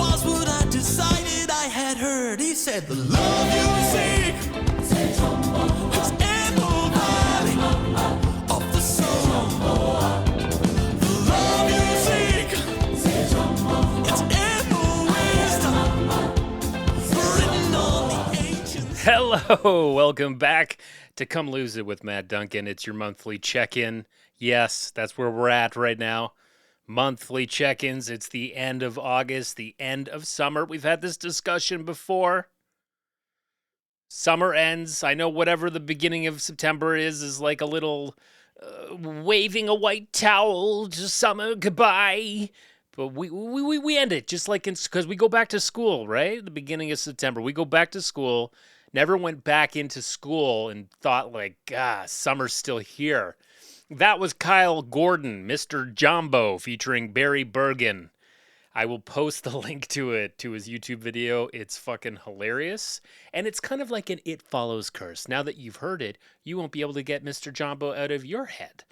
was what I decided I had heard. He said, the love you seek is in the valley of the soul. The love you seek is in the wisdom written on the ancients. Hello, welcome back to Come Lose It with Matt Duncan. It's your monthly check-in. Yes, that's where we're at right now. Monthly check-ins. It's the end of August, the end of summer. We've had this discussion before. Summer ends. I know whatever the beginning of September is like a little waving a white towel, just summer goodbye. But we end it just like because we go back to school, right? The beginning of September. We go back to school. Never went back into school and thought like, summer's still here. That was Kyle Gordon, Mr. Jambo, featuring Barry Bergen. I will post the link to it, to his YouTube video. It's fucking hilarious. And it's kind of like an It Follows curse. Now that you've heard it, you won't be able to get Mr. Jambo out of your head.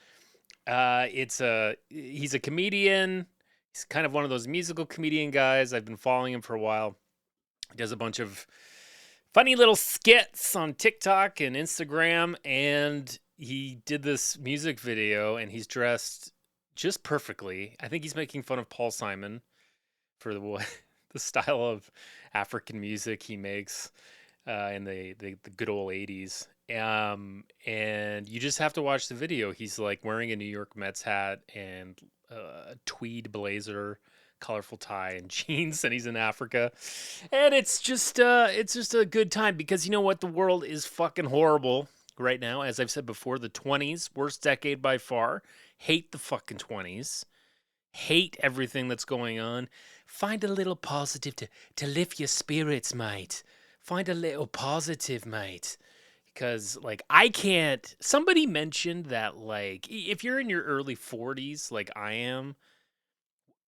He's a comedian. He's kind of one of those musical comedian guys. I've been following him for a while. He does a bunch of funny little skits on TikTok and Instagram, and he did this music video, and he's dressed just perfectly. I think he's making fun of Paul Simon for the style of African music he makes in the good old 80s. And you just have to watch the video. He's like wearing a New York Mets hat and a tweed blazer, colorful tie and jeans, and he's in Africa, and it's just a good time because you know what, the world is fucking horrible right now. As I've said before, the 20s, worst decade by far. Hate the fucking 20s. Hate everything that's going on. Find a little positive to lift your spirits, mate. Find a little positive, mate. Because, like, I can't... Somebody mentioned that, like, if you're in your early 40s, like I am,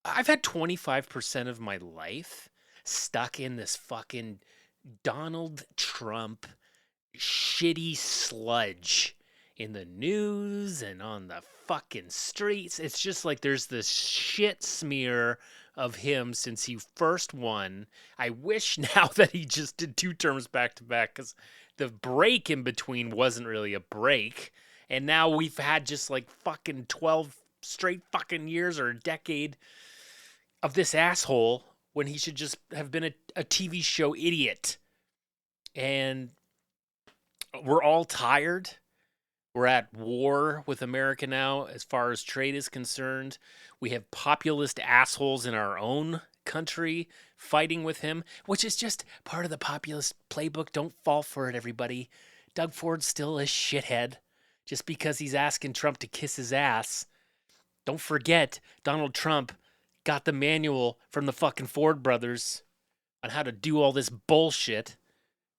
I've had 25% of my life stuck in this fucking Donald Trump shitty sludge in the news and on the fucking streets. It's just like there's this shit smear of him since he first won. I wish now that he just did 2 terms back to back, because the break in between wasn't really a break. And now we've had just like fucking 12 straight fucking years or a decade of this asshole when he should just have been a TV show idiot. And we're all tired. We're at war with America now as far as trade is concerned. We have populist assholes in our own country fighting with him, which is just part of the populist playbook. Don't fall for it, everybody. Doug Ford's still a shithead just because he's asking Trump to kiss his ass. Don't forget, Donald Trump got the manual from the fucking Ford brothers on how to do all this bullshit,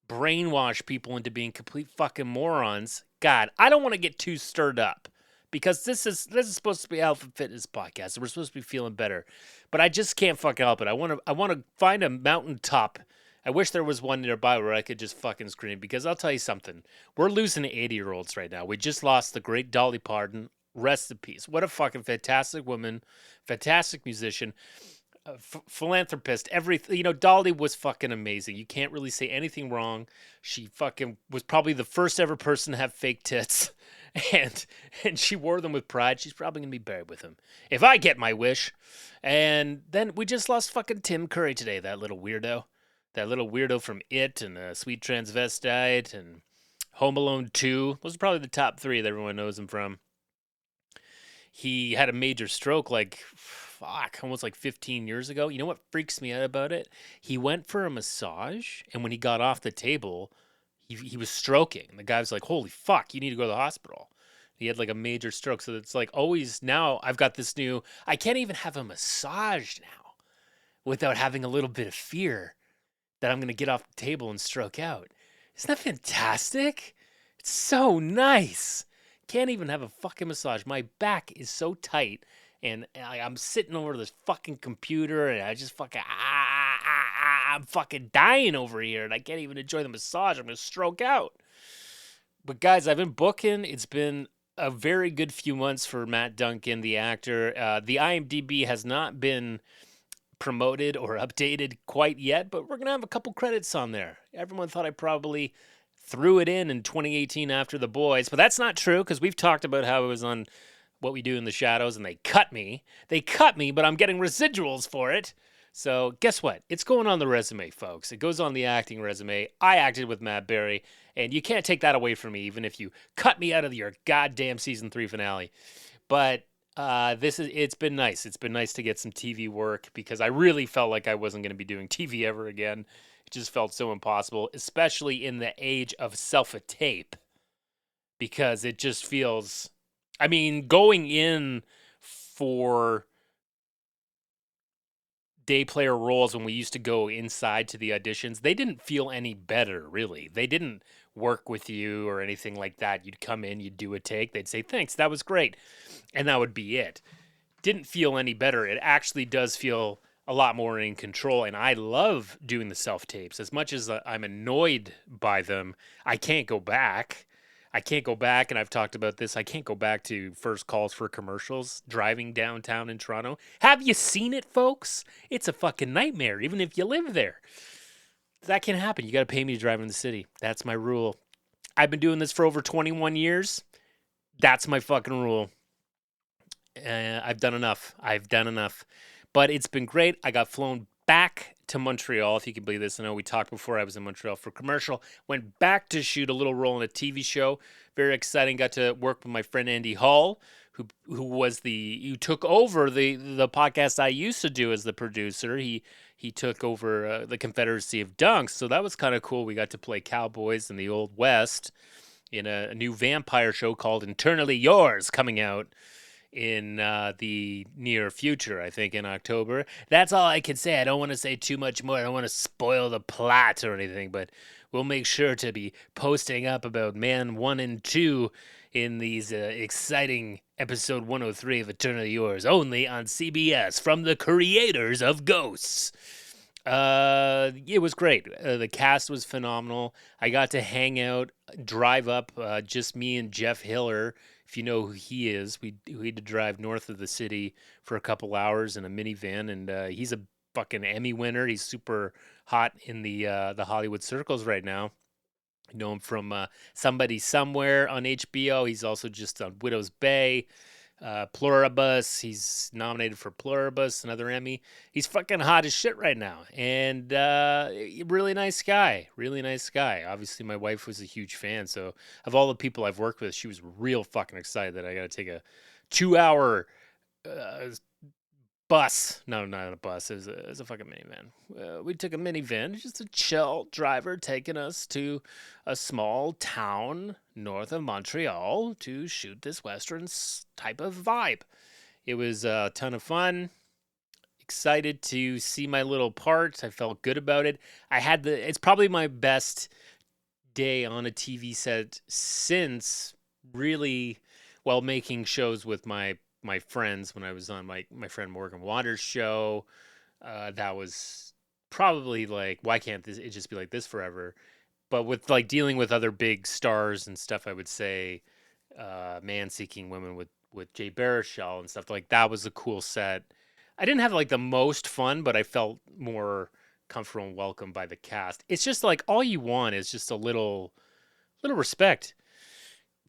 brainwash people into being complete fucking morons. God, I don't want to get too stirred up because this is supposed to be a health and fitness podcast, and we're supposed to be feeling better, but I just can't fucking help it. I want to find a mountaintop. I wish there was one nearby where I could just fucking scream, because I'll tell you something. We're losing 80-year-olds right now. We just lost the great Dolly Parton. Rest in peace. What a fucking fantastic woman, fantastic musician, philanthropist, everything. You know, Dolly was fucking amazing. You can't really say anything wrong. She fucking was probably the first ever person to have fake tits, and she wore them with pride. She's probably gonna be buried with him if I get my wish. And then we just lost fucking Tim Curry today. That little weirdo from It and Sweet Transvestite and Home Alone 2. Those are probably the top 3 that everyone knows him from. He had a major stroke almost like 15 years ago. You know what freaks me out about it? He went for a massage, and when he got off the table, he was stroking. And the guy was like, holy fuck, you need to go to the hospital. He had like a major stroke. So it's like always now I've got this new, I can't even have a massage now without having a little bit of fear that I'm going to get off the table and stroke out. Isn't that fantastic? It's so nice. Can't even have a fucking massage. My back is so tight, and I'm sitting over this fucking computer, and I just fucking I'm fucking dying over here, and I can't even enjoy the massage. I'm gonna stroke out. But guys, I've been booking. It's been a very good few months for Matt Duncan, the actor. The IMDb has not been promoted or updated quite yet, but we're going to have a couple credits on there. Everyone thought I probably threw it in 2018 after The Boys, but that's not true because we've talked about how it was on What We Do in the Shadows and they cut me. They cut me, but I'm getting residuals for it. So guess what? It's going on the resume, folks. It goes on the acting resume. I acted with Matt Berry, and you can't take that away from me, even if you cut me out of your goddamn season 3 finale. But it's been nice. It's been nice to get some TV work because I really felt like I wasn't going to be doing TV ever again. It just felt so impossible, especially in the age of self-tape, because it just feels, I mean, going in for day player roles when we used to go inside to the auditions, they didn't feel any better, really. They didn't work with you or anything like that. You'd come in, you'd do a take, they'd say, thanks, that was great. And that would be it. Didn't feel any better. It actually does feel a lot more in control. And I love doing the self-tapes. As much as I'm annoyed by them, I can't go back. And I've talked about this, I can't go back to first calls for commercials driving downtown in Toronto. Have you seen it, folks? It's a fucking nightmare, even if you live there. That can happen. You got to pay me to drive in the city. That's my rule. I've been doing this for over 21 years. That's my fucking rule. I've done enough. But it's been great. I got flown back to Montreal, if you can believe this. I know we talked before I was in Montreal for commercial. Went back to shoot a little role in a TV show. Very exciting. Got to work with my friend Andy Hall, who took over the podcast I used to do as the producer. He took over the Confederacy of Dunks, so that was kind of cool. We got to play cowboys in the Old West in a new vampire show called Internally Yours, coming out in the near future, I think in October. That's all I can say. I don't want to say too much more. I don't want to spoil the plot or anything, but we'll make sure to be posting up about Man 1 and 2 in these exciting episode 103 of Eternally Yours, only on CBS from the creators of Ghosts. It was great. The cast was phenomenal. I got to hang out, drive up, just me and Jeff Hiller. If you know who he is, we had to drive north of the city for a couple hours in a minivan, and he's a fucking Emmy winner. He's super hot in the Hollywood circles right now. I know him from Somebody Somewhere on HBO. He's also just on Widow's Bay, Pluribus. He's nominated for Pluribus, another Emmy. He's fucking hot as shit right now, and really nice guy. Really nice guy. Obviously, my wife was a huge fan, so of all the people I've worked with, she was real fucking excited that I got to take a 2-hour bus. No, not a bus. It was a fucking minivan. We took a minivan, just a chill driver taking us to a small town north of Montreal to shoot this Western type of vibe. It was a ton of fun. Excited to see my little part. I felt good about it. It's probably my best day on a TV set since really, making shows with my friends when I was on my friend Morgan Waters' show. That was probably like, why can't it just be like this forever? But with like dealing with other big stars and stuff, I would say Man Seeking Women with Jay Baruchel and stuff like that was a cool set. I didn't have like the most fun, but I felt more comfortable and welcomed by the cast. It's just like all you want is just a little respect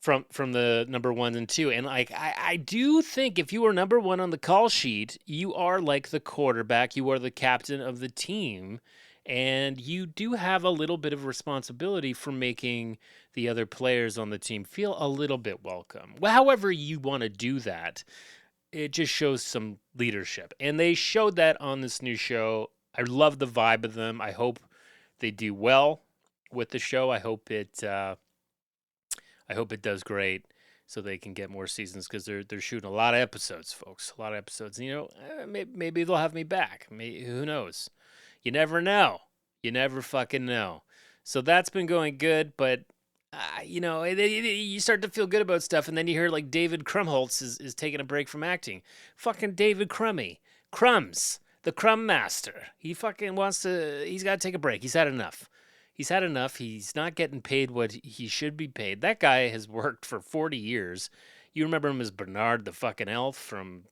from the number 1 and 2. And like I do think if you are number 1 on the call sheet, you are like the quarterback, you are the captain of the team, and you do have a little bit of responsibility for making the other players on the team feel a little bit welcome. Well, however you want to do that, it just shows some leadership. And they showed that on this new show. I love the vibe of them. I hope they do well with the show. I hope it does great so they can get more seasons, because they're shooting a lot of episodes, folks. A lot of episodes. You know, maybe they'll have me back. Who knows? You never know. You never fucking know. So that's been going good, but you start to feel good about stuff, and then you hear like David Krumholtz is taking a break from acting. Fucking David Crumbs, the Crumb Master. He fucking he's got to take a break. He's had enough. He's not getting paid what he should be paid. That guy has worked for 40 years. You remember him as Bernard the fucking elf from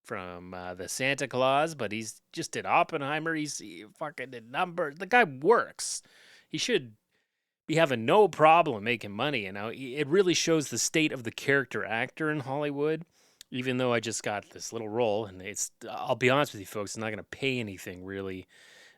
from the Santa Claus, but he's just did Oppenheimer. He fucking did Numbers. The guy works. He should be having no problem making money. You know, it really shows the state of the character actor in Hollywood. Even though I just got this little role, and I'll be honest with you folks, it's not going to pay anything really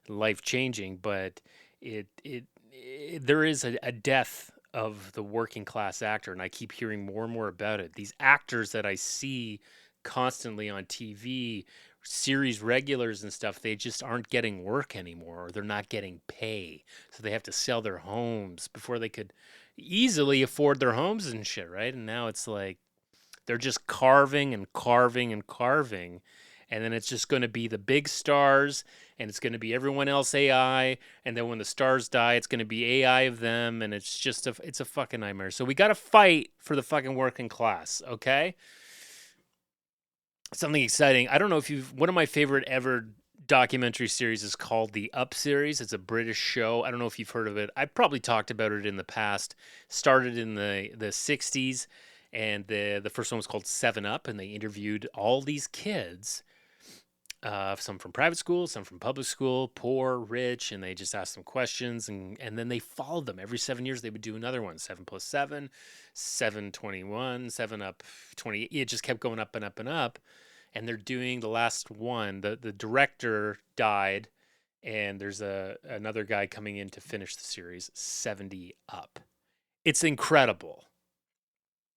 life changing, but there is a death of the working class actor, and I keep hearing more and more about it. These actors that I see constantly on TV, series regulars and stuff, they just aren't getting work anymore, or they're not getting pay. So they have to sell their homes before they could easily afford their homes and shit, right? And now it's like they're just carving and carving and carving. And then it's just going to be the big stars, and it's going to be everyone else AI. And then when the stars die, it's going to be AI of them. And it's a fucking nightmare. So we got to fight for the fucking working class. Okay. Something exciting. I don't know if one of my favorite ever documentary series is called the Up series. It's a British show. I don't know if you've heard of it. I've probably talked about it in the past. Started in the 60s, and the first one was called 7 Up, and they interviewed all these kids, some from private school, some from public school, poor, rich, and they just asked them questions, and then they followed them. Every 7 years they would do another one. 7 plus 7, 7, 21, 7 up 20. It just kept going up and up and up. And they're doing the last one. The director died, and there's another guy coming in to finish the series. 70 Up. It's incredible.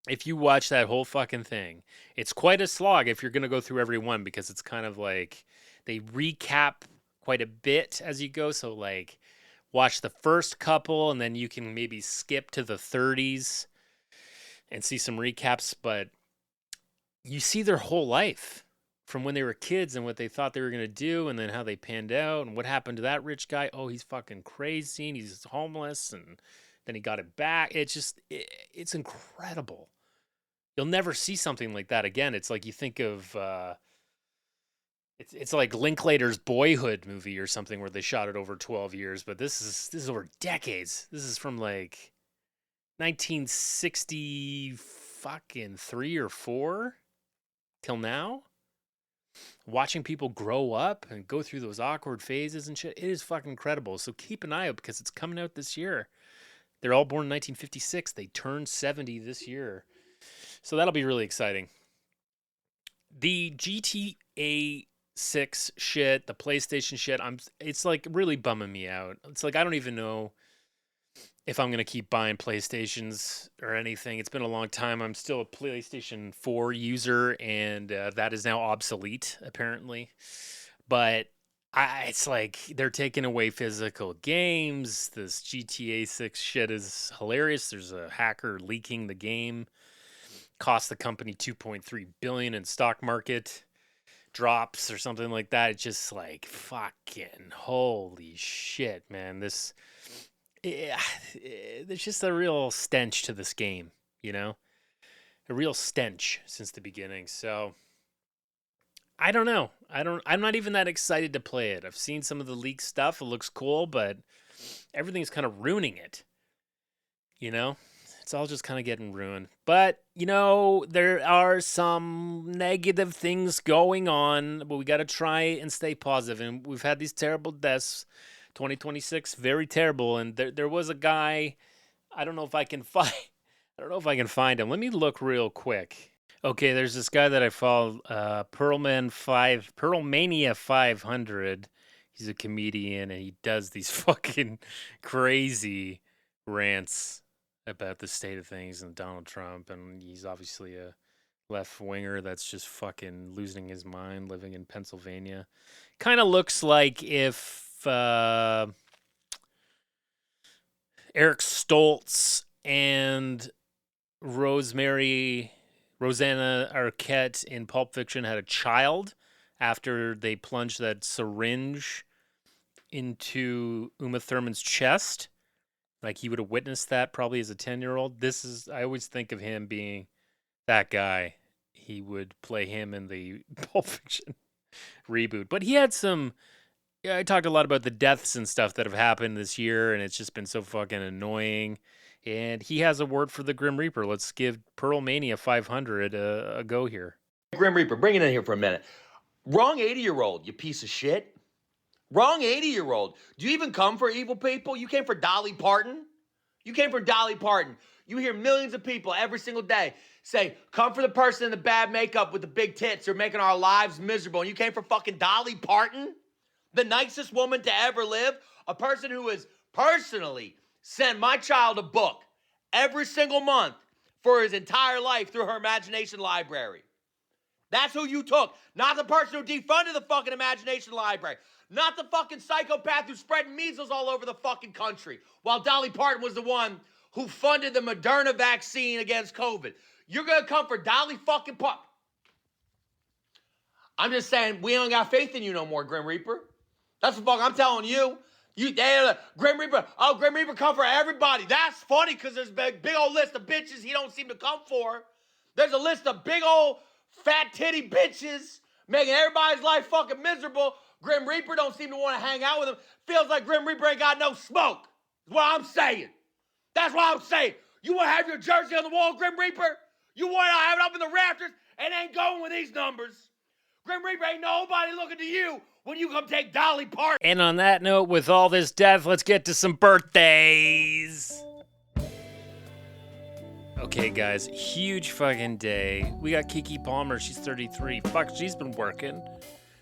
If you watch that whole fucking thing, it's quite a slog if you're going to go through every one, because it's kind of like they recap quite a bit as you go. So like watch the first couple, and then you can maybe skip to the 30s and see some recaps, but you see their whole life from when they were kids and what they thought they were going to do, and then how they panned out, and what happened to that rich guy. Oh, he's fucking crazy, and he's homeless, and then he got it back. It's incredible. You'll never see something like that again. It's like you think of it's like Linklater's Boyhood movie or something, where they shot it over 12 years, but this is over decades. This is from like 1960 fucking 3 or 4 till now. Watching people grow up and go through those awkward phases and shit, it is fucking incredible. So keep an eye out, because it's coming out this year. They're all born in 1956. They turned 70 this year. So that'll be really exciting. The GTA 6 shit, the PlayStation shit, it's like really bumming me out. It's like I don't even know if I'm going to keep buying PlayStations or anything. It's been a long time. I'm still a PlayStation 4 user, and that is now obsolete, apparently. But it's like they're taking away physical games. This GTA 6 shit is hilarious. There's a hacker leaking the game. Cost the company $2.3 billion in stock market drops or something like that. It's just like fucking holy shit, man. There's just a real stench to this game, you know? A real stench since the beginning. So I don't know. I'm not even that excited to play it. I've seen some of the leaked stuff. It looks cool, but everything's kind of ruining it. You know? It's all just kind of getting ruined. But, you know, there are some negative things going on, but we got to try and stay positive. And we've had these terrible deaths. 2026, very terrible. And there was a guy, I don't know if I can find him. Let me look real quick. Okay, there's this guy that I follow, Pearlmania 500. He's a comedian, and he does these fucking crazy rants about the state of things and Donald Trump, and he's obviously a left winger that's just fucking losing his mind, living in Pennsylvania. Kind of looks like if Eric Stoltz and Rosanna Arquette in Pulp Fiction had a child after they plunged that syringe into Uma Thurman's chest. Like he would have witnessed that probably as a 10-year-old. I always think of him being that guy. He would play him in the Pulp Fiction reboot. But he had I talked a lot about the deaths and stuff that have happened this year, and it's just been so fucking annoying. And he has a word for the Grim Reaper. Let's give Pearlmania 500 a go here. Grim Reaper, bring it in here for a minute. Wrong 80-year-old, you piece of shit. Wrong 80-year-old. Do you even come for evil people? You came for Dolly Parton? You came for Dolly Parton. You hear millions of people every single day say, come for the person in the bad makeup with the big tits who are making our lives miserable. And you came for fucking Dolly Parton? The nicest woman to ever live? A person who has personally sent my child a book every single month for his entire life through her imagination library. That's who you took. Not the person who defunded the fucking imagination library. Not the fucking psychopath who's spreading measles all over the fucking country. While Dolly Parton was the one who funded the Moderna vaccine against COVID. You're going to come for Dolly fucking Parton. I'm just saying, we don't got faith in you no more, Grim Reaper. That's what fuck I'm telling you. Grim Reaper, Grim Reaper come for everybody. That's funny because there's a big old list of bitches he don't seem to come for. There's a list of big old fat titty bitches making everybody's life fucking miserable. Grim Reaper don't seem to want to hang out with him. Feels like Grim Reaper ain't got no smoke. That's what I'm saying. That's what I'm saying. You want to have your jersey on the wall, Grim Reaper? You want to have it up in the rafters and ain't going with these numbers. Grim Reaper ain't nobody looking to you when you come take Dolly Parton. And on that note, with all this death, let's get to some birthdays. Okay, guys, huge fucking day. We got Keke Palmer. She's 33. Fuck, she's been working.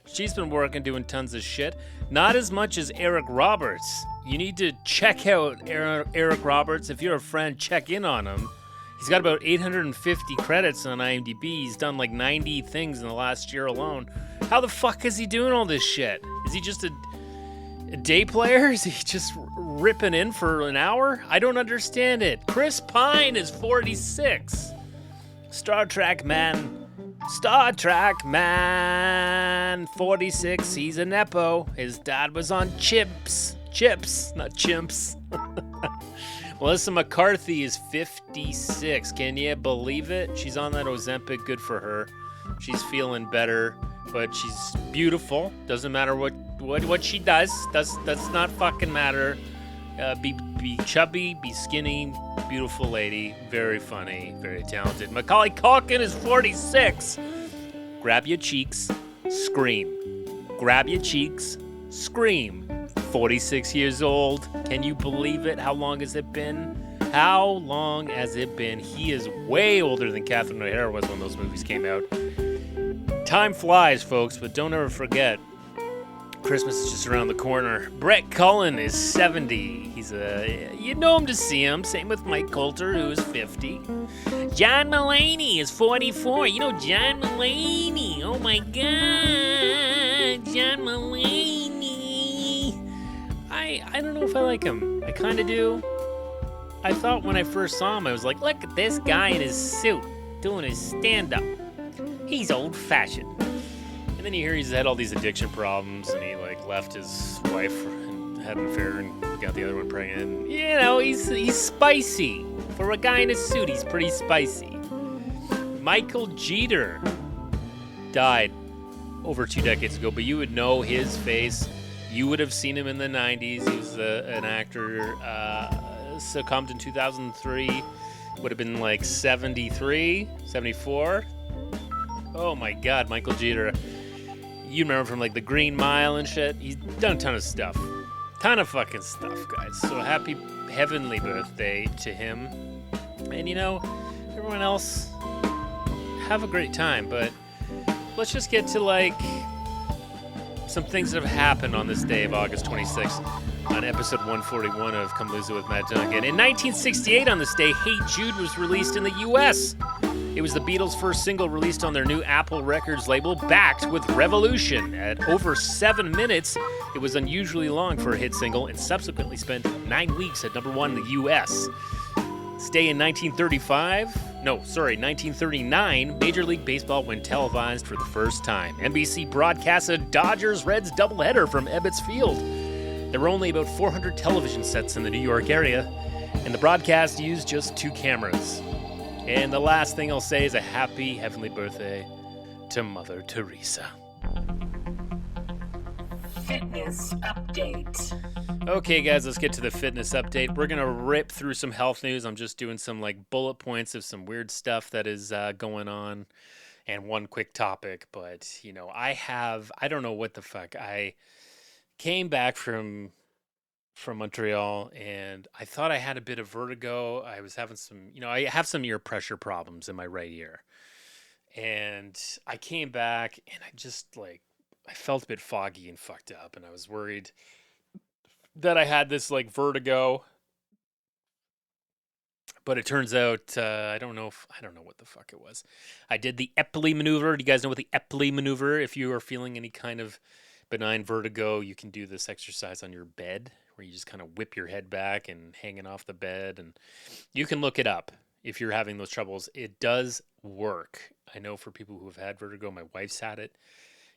She's been working, doing tons of shit. Not as much as Eric Roberts. You need to check out Eric Roberts. If you're a friend, check in on him. He's got about 850 credits on IMDb. He's done like 90 things in the last year alone. How the fuck is he doing all this shit? Is he just a day player? Is he just ripping in for an hour? I don't understand it. Chris Pine is 46. Star Trek man, 46. He's a Nepo. His dad was on Chips, not Chimps. Melissa McCarthy is 56. Can you believe it? She's on that Ozempic. Good for her. She's feeling better, but she's beautiful. Doesn't matter what she does. Does not fucking matter. Be chubby, be skinny, beautiful lady, very funny, very talented. Macaulay Culkin is 46. Grab your cheeks, scream. Grab your cheeks, scream. 46 years old. Can you believe it? How long has it been? How long has it been? He is way older than Catherine O'Hara was when those movies came out. Time flies, folks, but don't ever forget, Christmas is just around the corner. Brett Cullen is 70. You know him to see him. Same with Mike Coulter, who is 50. John Mulaney is 44. You know John Mulaney. Oh my God, John Mulaney. I don't know if I like him. I kind of do. I thought when I first saw him, I was like, look at this guy in his suit doing his stand-up. He's old-fashioned. And then you hear he's had all these addiction problems, and he like left his wife and had an affair and got the other one pregnant. You know, he's spicy. For a guy in a suit, he's pretty spicy. Michael Jeter died over 2 decades ago, but you would know his face. You would have seen him in the 90s. He was an actor, succumbed in 2003. Would have been like 73, 74. Oh my God, Michael Jeter. You remember from like the Green Mile and shit. He's done a ton of stuff. Ton of fucking stuff, guys. So happy heavenly birthday to him. And you know, everyone else, have a great time. But let's just get to like some things that have happened on this day of August 26th on episode 141 of Come Lose It with Matt Duncan. In 1968 on this day, Hey Jude was released in the U.S. It was the Beatles' first single released on their new Apple Records label, backed with Revolution. At over 7 minutes, it was unusually long for a hit single and subsequently spent 9 weeks at number 1 in the U.S. This day in 1939, Major League Baseball went televised for the first time. NBC broadcast a Dodgers-Reds doubleheader from Ebbets Field. There were only about 400 television sets in the New York area, and the broadcast used just 2 cameras. And the last thing I'll say is a happy heavenly birthday to Mother Teresa. Fitness update. Okay, guys, let's get to the fitness update. We're going to rip through some health news. I'm just doing some like bullet points of some weird stuff that is going on. and one quick topic, but I don't know what the fuck. I came back from Montreal, and I thought I had a bit of vertigo. I was having some, I have some ear pressure problems in my right ear. And I came back and I just like I felt a bit foggy and fucked up, and I was worried that I had this like vertigo. But it turns out I don't know what the fuck it was. I did the Epley maneuver. Do you guys know what the Epley maneuver? If you are feeling any kind of benign vertigo, you can do this exercise on your bed where you just kind of whip your head back and hanging off the bed, and you can look it up if you're having those troubles. It does work. I know for people who have had vertigo, my wife's had it.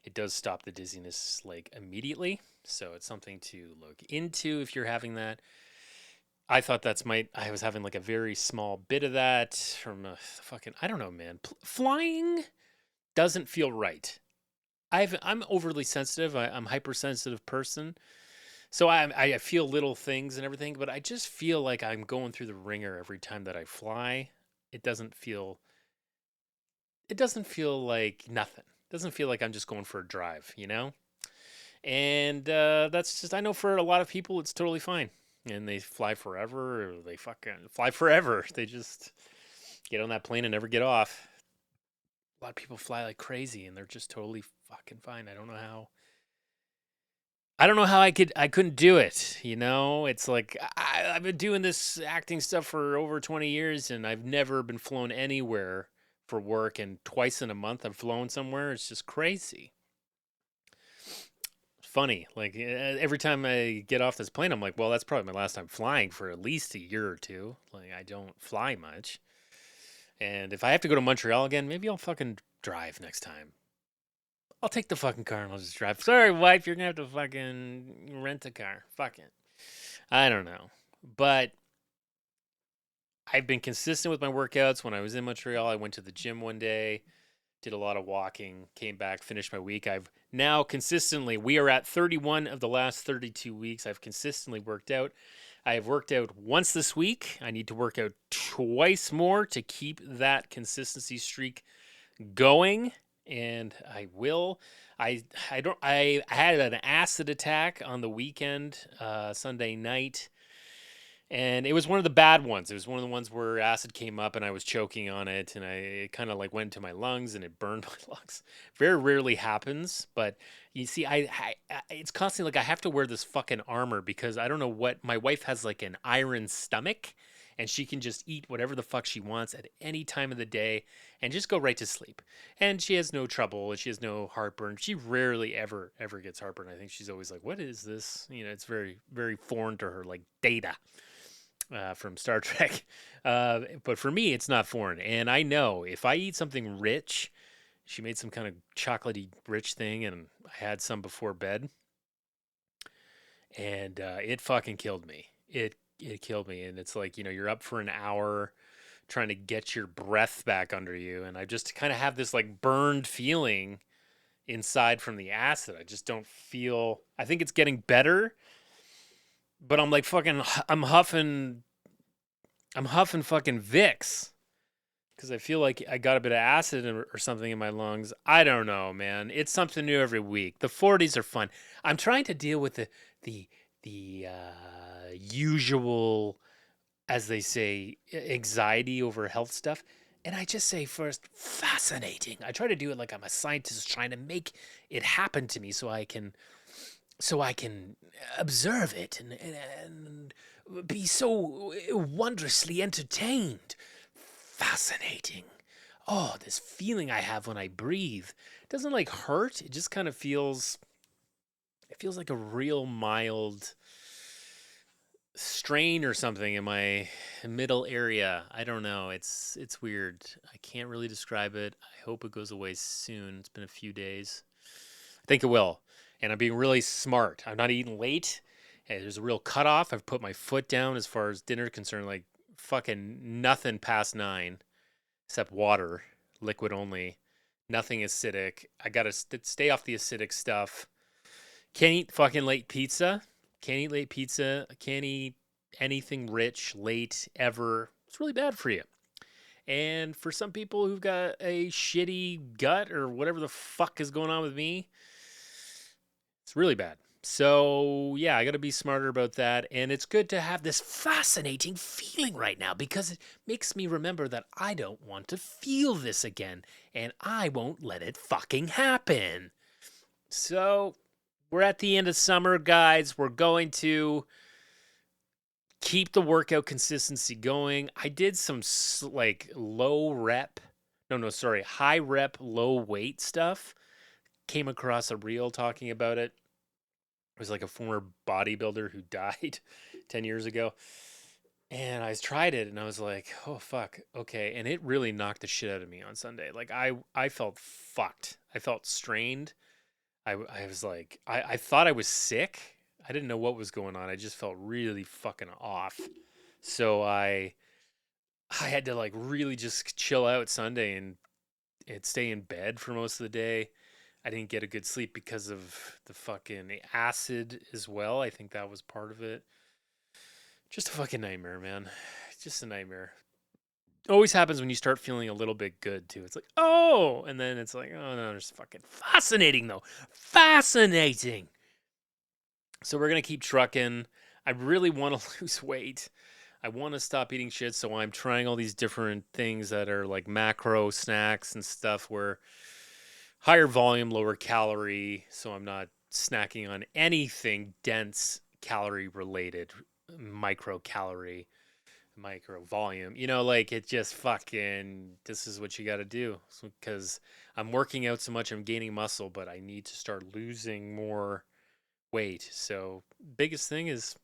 It does stop the dizziness like immediately. So it's something to look into if you're having that. I thought I was having like a very small bit of that from a fucking, I don't know, man. Flying doesn't feel right. I'm overly sensitive. I'm a hypersensitive person. So I feel little things and everything, but I just feel like I'm going through the ringer every time that I fly. It doesn't feel like nothing. It doesn't feel like I'm just going for a drive, And that's just, I know for a lot of people, it's totally fine. And they fly forever, or they fucking fly forever. They just get on that plane and never get off. A lot of people fly like crazy, and they're just totally fucking fine. I don't know how I couldn't do it. It's like I've been doing this acting stuff for over 20 years, and I've never been flown anywhere for work. And twice in a month, I've flown somewhere. It's just crazy. Funny. Like every time I get off this plane, I'm like, well, that's probably my last time flying for at least a year or two. Like I don't fly much. And if I have to go to Montreal again, maybe I'll fucking drive next time. I'll take the fucking car and I'll just drive. Sorry, wife, you're going to have to fucking rent a car. Fuck it. I don't know. But I've been consistent with my workouts. When I was in Montreal, I went to the gym one day, did a lot of walking, came back, finished my week. I've now consistently, we are at 31 of the last 32 weeks. I've consistently worked out. I have worked out once this week. I need to work out twice more to keep that consistency streak going, and I will. I had an acid attack on the weekend, Sunday night. And it was one of the bad ones. It was one of the ones where acid came up and I was choking on it, and it kind of like went to my lungs and it burned my lungs. Very rarely happens, but you see, it's constantly like I have to wear this fucking armor because I don't know what, my wife has like an iron stomach, and she can just eat whatever the fuck she wants at any time of the day and just go right to sleep. And she has no trouble. She has no heartburn. She rarely ever gets heartburn. I think she's always like, what is this? It's very, very foreign to her, like Data. From Star Trek. But for me, it's not foreign. And I know if I eat something rich, she made some kind of chocolatey rich thing, and I had some before bed, and it fucking killed me. It killed me. And it's like, you're up for an hour trying to get your breath back under you. And I just kind of have this like burned feeling inside from the acid. I just don't feel, I think it's getting better. But I'm like I'm huffing fucking Vicks because I feel like I got a bit of acid or something in my lungs. I don't know, man. It's something new every week. The 40s are fun. I'm trying to deal with the usual, as they say, anxiety over health stuff. And I just say first, fascinating. I try to do it like I'm a scientist trying to make it happen to me so I can observe it and be so wondrously entertained. Fascinating. Oh, this feeling I have when I breathe. It doesn't like hurt. It just kind of feels like a real mild strain or something in my middle area. I don't know. It's weird. I can't really describe it. I hope it goes away soon. It's been a few days. I think it will. And I'm being really smart. I'm not eating late. And there's a real cutoff. I've put my foot down as far as dinner concerned. Like fucking nothing past 9, except water, liquid only. Nothing acidic. I gotta stay off the acidic stuff. Can't eat fucking late pizza. Can't eat late pizza. Can't eat anything rich late ever. It's really bad for you. And for some people who've got a shitty gut or whatever the fuck is going on with me, it's really bad. So, yeah, I got to be smarter about that. And it's good to have this fascinating feeling right now because it makes me remember that I don't want to feel this again. And I won't let it fucking happen. So, we're at the end of summer, guys. We're going to keep the workout consistency going. I did some like high rep, low weight stuff. Came across a reel talking about it. It was like a former bodybuilder who died 10 years ago. And I tried it and I was like, oh, fuck. Okay. And it really knocked the shit out of me on Sunday. Like I felt fucked. I felt strained. I was like, I thought I was sick. I didn't know what was going on. I just felt really fucking off. So I had to like really just chill out Sunday and stay in bed for most of the day. I didn't get a good sleep because of the fucking acid as well. I think that was part of it. Just a fucking nightmare, man. Just a nightmare. Always happens when you start feeling a little bit good too. It's like, oh, and then it's like, oh no, it's fucking fascinating though. Fascinating. So we're going to keep trucking. I really want to lose weight. I want to stop eating shit. So I'm trying all these different things that are like macro snacks and stuff where higher volume, lower calorie. So I'm not snacking on anything dense calorie related, micro volume. You know, like it just fucking, this is what you got to do. Because I'm working out so much, I'm gaining muscle, but I need to start losing more weight. So biggest thing is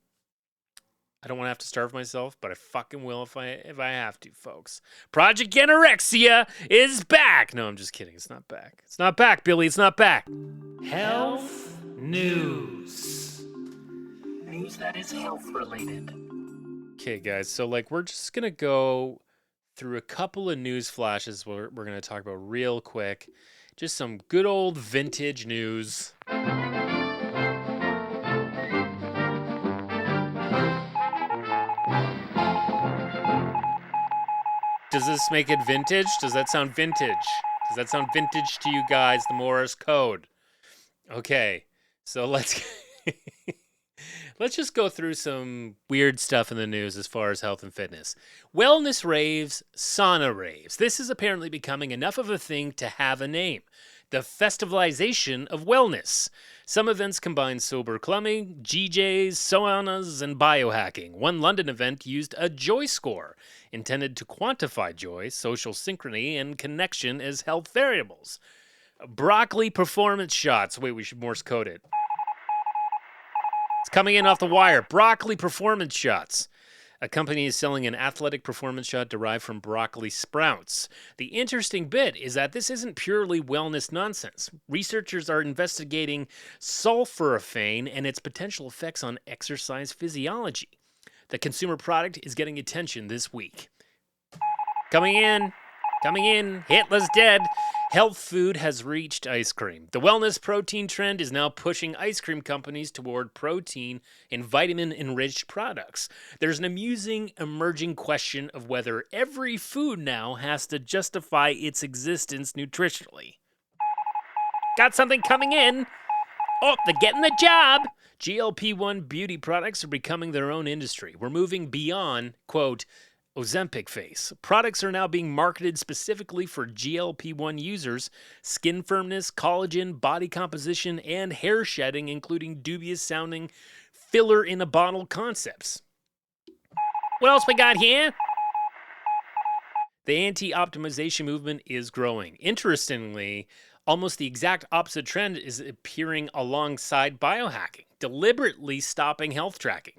I don't want to have to starve myself, but I fucking will if I have to, folks. Project Anorexia is back. No, I'm just kidding. It's not back. It's not back, Billy. It's not back. Health news. News that is health related. Okay, guys. So like we're just gonna go through a couple of news flashes we're gonna talk about real quick. Just some good old vintage news. Does this make it vintage? Does that sound vintage? Does that sound vintage to you guys, the Morse code? Okay, so let's just go through some weird stuff in the news as far as health and fitness. Wellness raves, sauna raves. This is apparently becoming enough of a thing to have a name. The festivalization of wellness. Some events combine sober clubbing, GJs, saunas, and biohacking. One London event used a joy score, intended to quantify joy, social synchrony, and connection as health variables. Broccoli performance shots. Wait, we should Morse code it. It's coming in off the wire. Broccoli performance shots. A company is selling an athletic performance shot derived from broccoli sprouts. The interesting bit is that this isn't purely wellness nonsense. Researchers are investigating sulforaphane and its potential effects on exercise physiology. The consumer product is getting attention this week. Coming in, Hitler's dead. Health food has reached ice cream. The wellness protein trend is now pushing ice cream companies toward protein and vitamin-enriched products. There's an amusing emerging question of whether every food now has to justify its existence nutritionally. Got something coming in. Oh, they're getting the job. GLP-1 beauty products are becoming their own industry. We're moving beyond, quote, Ozempic face. Products are now being marketed specifically for GLP-1 users. Skin firmness, collagen, body composition, and hair shedding, including dubious-sounding filler-in-a-bottle concepts. What else we got here? The anti-optimization movement is growing. Interestingly, almost the exact opposite trend is appearing alongside biohacking, deliberately stopping health tracking.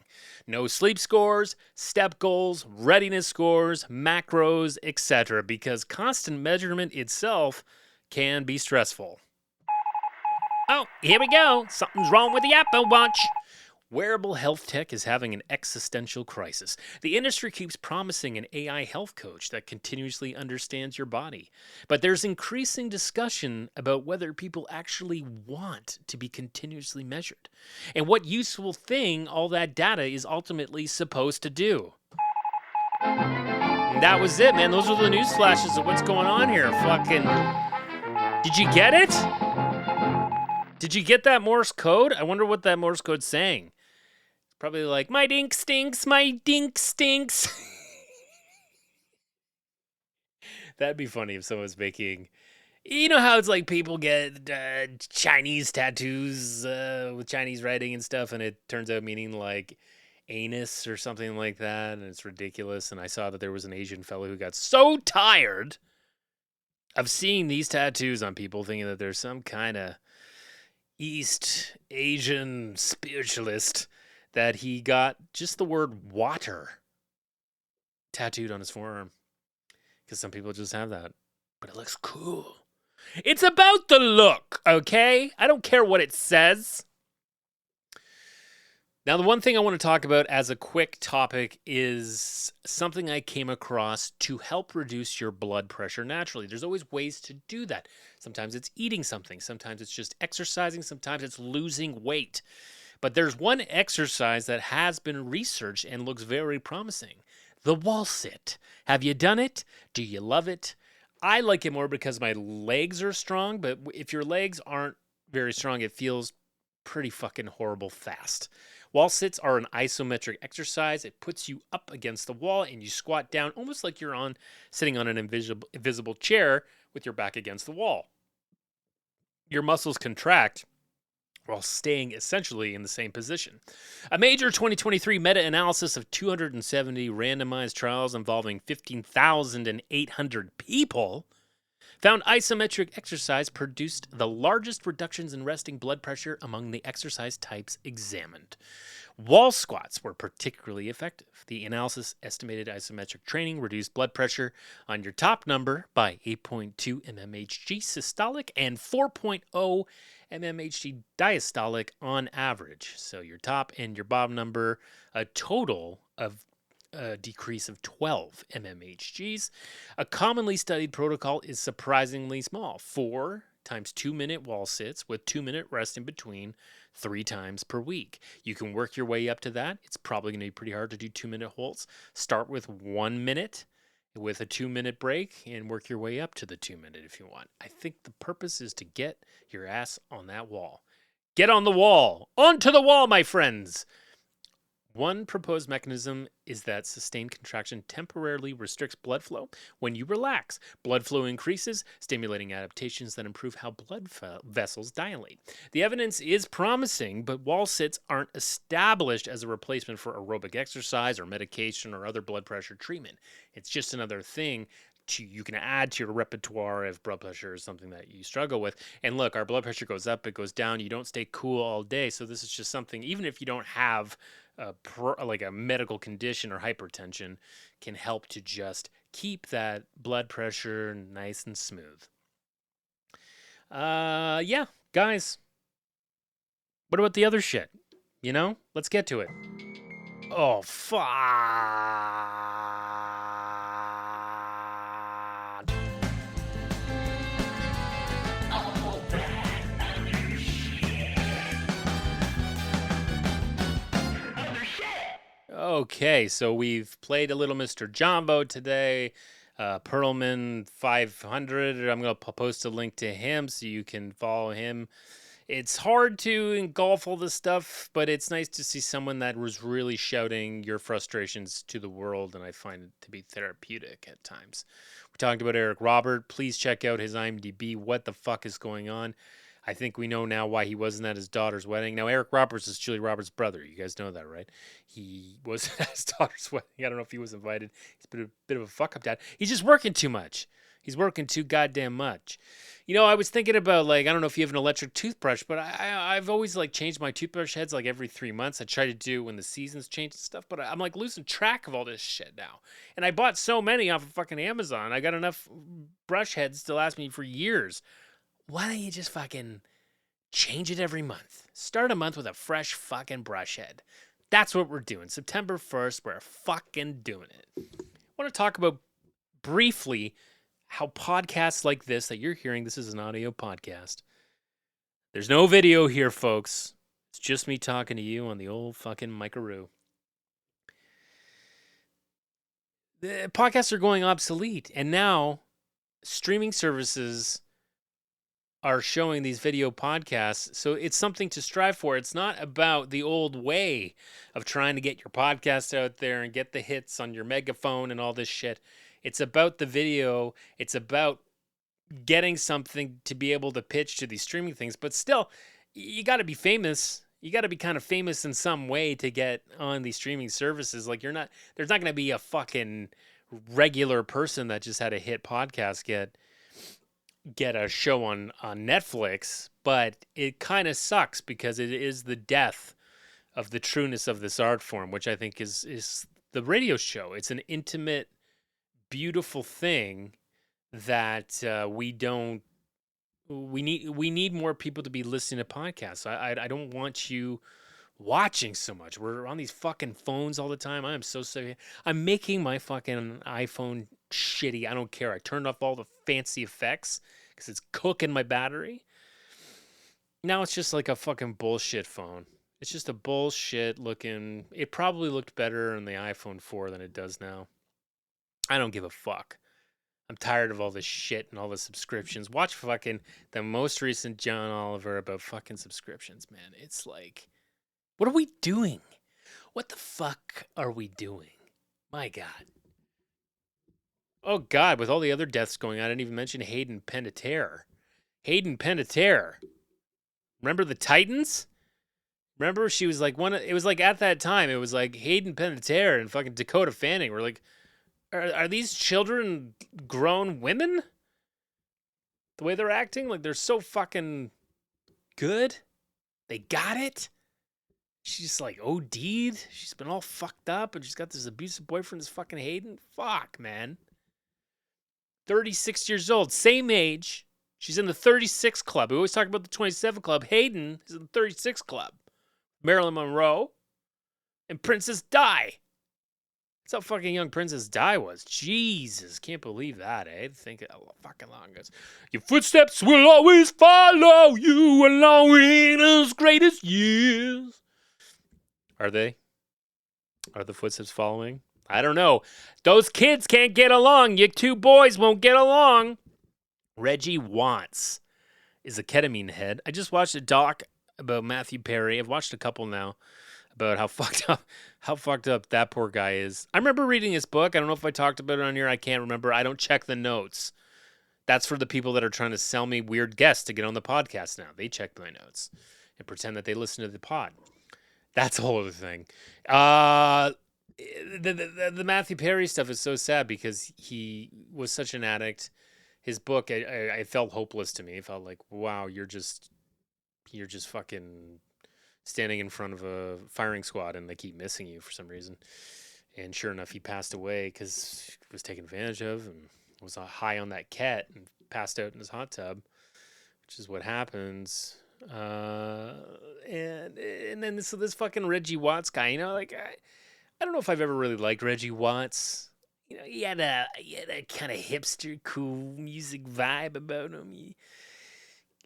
No sleep scores, step goals, readiness scores, macros, etc., because constant measurement itself can be stressful. Oh, here we go. Something's wrong with the Apple Watch. Wearable health tech is having an existential crisis. The industry keeps promising an AI health coach that continuously understands your body. But there's increasing discussion about whether people actually want to be continuously measured and what useful thing all that data is ultimately supposed to do. That was it, man. Those are the news flashes of what's going on here. Fucking. Did you get it? Did you get that Morse code? I wonder what that Morse code's saying. It's probably like, my dink stinks, my dink stinks. That'd be funny if someone was making. You know how it's like people get Chinese tattoos with Chinese writing and stuff, and it turns out meaning like anus or something like that, and it's ridiculous. And I saw that there was an Asian fellow who got so tired of seeing these tattoos on people, thinking that there's some kind of East Asian spiritualist, that he got just the word water tattooed on his forearm. Because some people just have that. But it looks cool. It's about the look, okay? I don't care what it says. Now, the one thing I want to talk about as a quick topic is something I came across to help reduce your blood pressure naturally. There's always ways to do that. Sometimes it's eating something. Sometimes it's just exercising. Sometimes it's losing weight. But there's one exercise that has been researched and looks very promising. The wall sit. Have you done it? Do you love it? I like it more because my legs are strong, but if your legs aren't very strong, it feels pretty fucking horrible fast. Wall sits are an isometric exercise. It puts you up against the wall and you squat down almost like you're sitting on an invisible chair with your back against the wall. Your muscles contract while staying essentially in the same position. A major 2023 meta-analysis of 270 randomized trials involving 15,800 people found isometric exercise produced the largest reductions in resting blood pressure among the exercise types examined. Wall squats were particularly effective. The analysis estimated isometric training reduced blood pressure on your top number by 8.2 mmHg systolic and 4.0 mmHg diastolic on average. So your top and your bottom number, a total of a decrease of 12 mmHgs. A commonly studied protocol is surprisingly small. 4 times 2-minute wall sits with 2-minute rest in between 3 times per week. You can work your way up to that. It's probably going to be pretty hard to do 2-minute holds. Start with 1 minute with a 2-minute break and work your way up to the 2-minute if you want. I think the purpose is to get your ass on that wall. Get on the wall. Onto the wall, my friends. One proposed mechanism is that sustained contraction temporarily restricts blood flow. When you relax, blood flow increases, stimulating adaptations that improve how blood vessels dilate. The evidence is promising, but wall sits aren't established as a replacement for aerobic exercise or medication or other blood pressure treatment. It's just another thing you can add to your repertoire if blood pressure is something that you struggle with. And look, our blood pressure goes up, it goes down. You don't stay cool all day. So this is just something, even if you don't have like a medical condition or hypertension, can help to just keep that blood pressure nice and smooth. Yeah, guys. What about the other shit? You know, let's get to it. Oh, fuck. Okay, so we've played a little Mr. Jambo today. Perlman 500. I'm going to post a link to him so you can follow him. It's hard to engulf all this stuff, but it's nice to see someone that was really shouting your frustrations to the world, and I find it to be therapeutic at times. We talked about Eric Robert. Please check out his IMDb. What the fuck is going on? I think we know now why he wasn't at his daughter's wedding. Now, Eric Roberts is Julie Roberts' brother. You guys know that, right? He was at his daughter's wedding. I don't know if he was invited. He's been a bit of a fuck-up dad. He's just working too much. He's working too goddamn much. You know, I was thinking about, like, I don't know if you have an electric toothbrush, but I've always, like, changed my toothbrush heads, like, every 3 months. I try to do when the seasons change and stuff, but I'm, like, losing track of all this shit now. And I bought so many off of fucking Amazon. I got enough brush heads to last me for years. Why don't you just fucking change it every month? Start a month with a fresh fucking brush head. That's what we're doing. September 1st, we're fucking doing it. I want to talk about briefly how podcasts like this that you're hearing, this is an audio podcast. There's no video here, folks. It's just me talking to you on the old fucking microo. The podcasts are going obsolete, and now streaming services are showing these video podcasts. So it's something to strive for. It's not about the old way of trying to get your podcast out there and get the hits on your megaphone and all this shit. It's about the video. It's about getting something to be able to pitch to these streaming things. But still, you got to be famous. You got to be kind of famous in some way to get on these streaming services. Like, there's not going to be a fucking regular person that just had a hit podcast get a show on Netflix, but it kind of sucks because it is the death of the trueness of this art form, which I think is the radio show. It's an intimate, beautiful thing that we need more people to be listening to podcasts. I don't want you watching so much. We're on these fucking phones all the time. I am so sick. I'm making my fucking iPhone shitty. I don't care. I turned off all the fancy effects because it's cooking my battery. Now it's just like a fucking bullshit phone. It's just a bullshit looking. It probably looked better on the iPhone 4 than it does now. I don't give a fuck. I'm tired of all this shit and all the subscriptions. Watch fucking the most recent John Oliver about fucking subscriptions, man. It's like, what are we doing? What the fuck are we doing? My God. Oh, God, with all the other deaths going on, I didn't even mention Hayden Panettiere. Hayden Panettiere. Remember the Titans? Remember she was like it was like at that time, it was like Hayden Panettiere and fucking Dakota Fanning were like, are these children grown women? The way they're acting? Like, they're so fucking good. They got it. She's like OD'd. She's been all fucked up and she's got this abusive boyfriend, this fucking Hayden. Fuck, man. 36 years old, same age. She's in the 36 club. We always talk about the 27 club. Hayden is in the 36 club. Marilyn Monroe and Princess Di. That's how fucking young Princess Di was. Jesus, can't believe that, eh? Think how fucking long ago. Your footsteps will always follow you along in those greatest years. Are they? Are the footsteps following? I don't know. Those kids can't get along. You two boys won't get along. Reggie Watts is a ketamine head. I just watched a doc about Matthew Perry. I've watched a couple now about how fucked up that poor guy is. I remember reading his book. I don't know if I talked about it on here. I can't remember. I don't check the notes. That's for the people that are trying to sell me weird guests to get on the podcast now. They check my notes and pretend that they listen to the pod. That's a whole other thing. The Matthew Perry stuff is so sad because he was such an addict. His book, I felt hopeless to me. It felt like, wow, you're just fucking standing in front of a firing squad and they keep missing you for some reason. And sure enough, he passed away because he was taken advantage of and was high on that ket and passed out in his hot tub, which is what happens. And then this fucking Reggie Watts guy, you know, like I don't know if I've ever really liked Reggie Watts. You know, he had that kind of hipster, cool music vibe about him.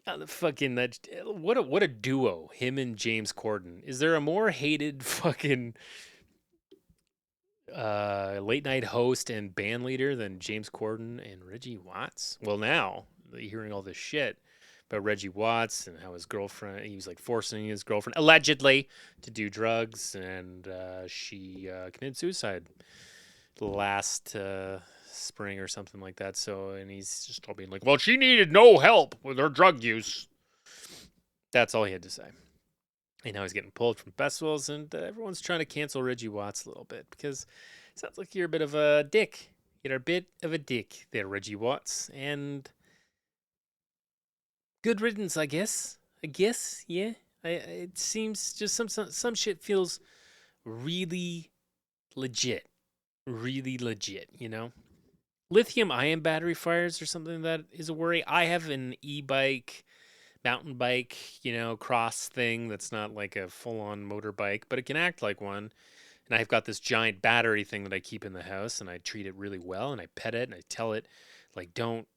What a duo, him and James Corden. Is there a more hated fucking late night host and band leader than James Corden and Reggie Watts? Well, now you're hearing all this shit about Reggie Watts and how his girlfriend, he was like forcing his girlfriend allegedly to do drugs, and she committed suicide last spring or something like that. So, and he's just all being like, well, she needed no help with her drug use. That's all he had to say. And now he's getting pulled from festivals, and everyone's trying to cancel Reggie Watts a little bit because it sounds like you're a bit of a dick. You're a bit of a dick there, Reggie Watts. And good riddance, I guess. Yeah. It seems just some shit feels really legit. Really legit, you know? Lithium-ion battery fires or something that is a worry. I have an e-bike, mountain bike, you know, cross thing that's not like a full-on motorbike, but it can act like one. And I've got this giant battery thing that I keep in the house, and I treat it really well, and I pet it, and I tell it, like, don't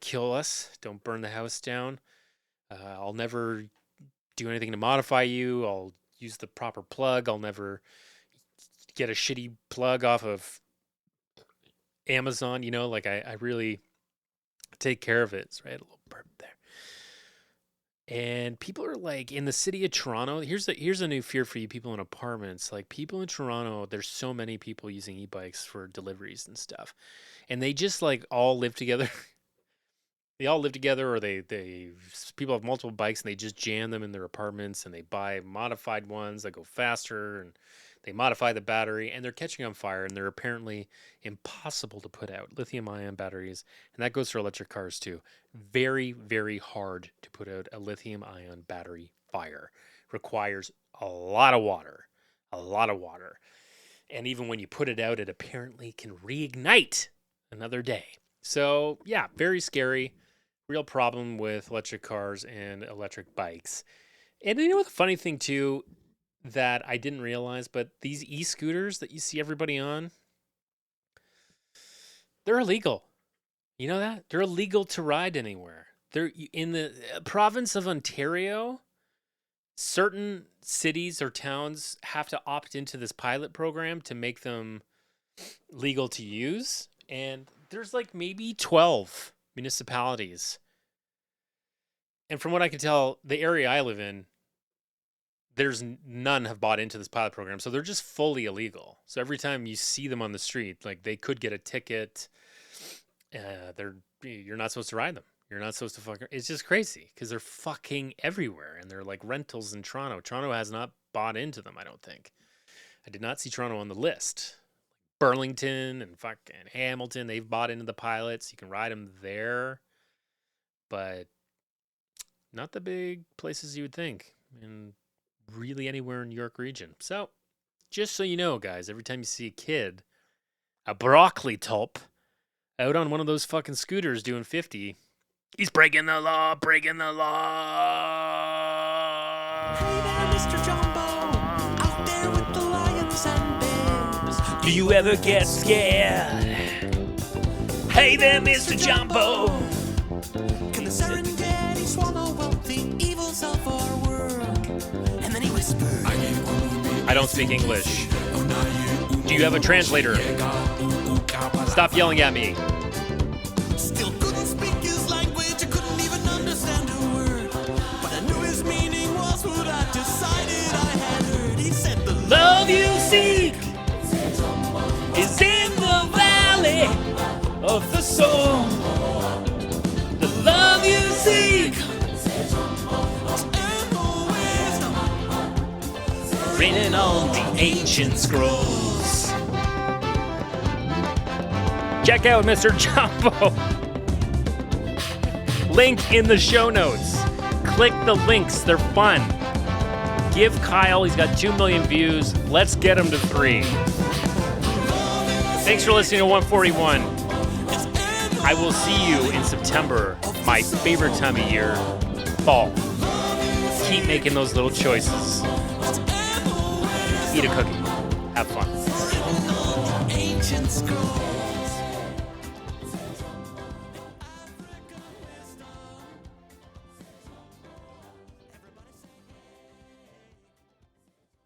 kill us. Don't burn the house down. I'll never do anything to modify you. I'll use the proper plug. I'll never get a shitty plug off of Amazon, you know, like I really take care of it. Right, a little burp there. And people are like in the city of Toronto. Here's a new fear for you people in apartments. Like people in Toronto, there's so many people using e-bikes for deliveries and stuff, and they just like all live together. They all live together, or they people have multiple bikes and they just jam them in their apartments, and they buy modified ones that go faster, and they modify the battery, and they're catching on fire, and they're apparently impossible to put out. Lithium ion batteries, and that goes for electric cars too. Very, very hard to put out a lithium ion battery fire. Requires a lot of water. A lot of water. And even when you put it out, it apparently can reignite another day. So, yeah, very scary. Real problem with electric cars and electric bikes. And you know what the funny thing too that I didn't realize, but these e-scooters that you see everybody on, they're illegal. You know that? They're illegal to ride anywhere. They're in the province of Ontario. Certain cities or towns have to opt into this pilot program to make them legal to use. And there's like maybe 12 municipalities. And from what I can tell, the area I live in, there's none have bought into this pilot program. So they're just fully illegal. So every time you see them on the street, like they could get a ticket. You're not supposed to ride them. You're not supposed to it's just crazy because they're fucking everywhere. And they're like rentals in Toronto. Toronto has not bought into them, I don't think. I did not see Toronto on the list. Burlington and fucking Hamilton, they've bought into the pilots. You can ride them there, but not the big places you would think, and really anywhere in New York region. So, just so you know, guys, every time you see a kid, a broccoli top, out on one of those fucking scooters doing 50, he's breaking the law, breaking the law. Hey there, Mr. Jambo, out there with the lions and bears. Do you ever get scared? Hey there, Mr. Jambo. Can the Serengeti swallow up the evils of our world? And then he whispered, I don't speak English. Do you have a translator? Stop yelling at me. still couldn't speak his language, I couldn't even understand a word. But I knew his meaning was what I decided I had heard. He said, the Love you seek is in the valley of the soul. The love you seek and the wisdom. written on the ancient scrolls. Check out Mr. Jambo. Link in the show notes. Click the links, they're fun. Give Kyle, he's got 2 million views. Let's get him to 3. Thanks for listening to 141. I will see you in September, my favorite time of year, fall. Keep making those little choices. Eat a cookie. Have fun. Ancient scroll.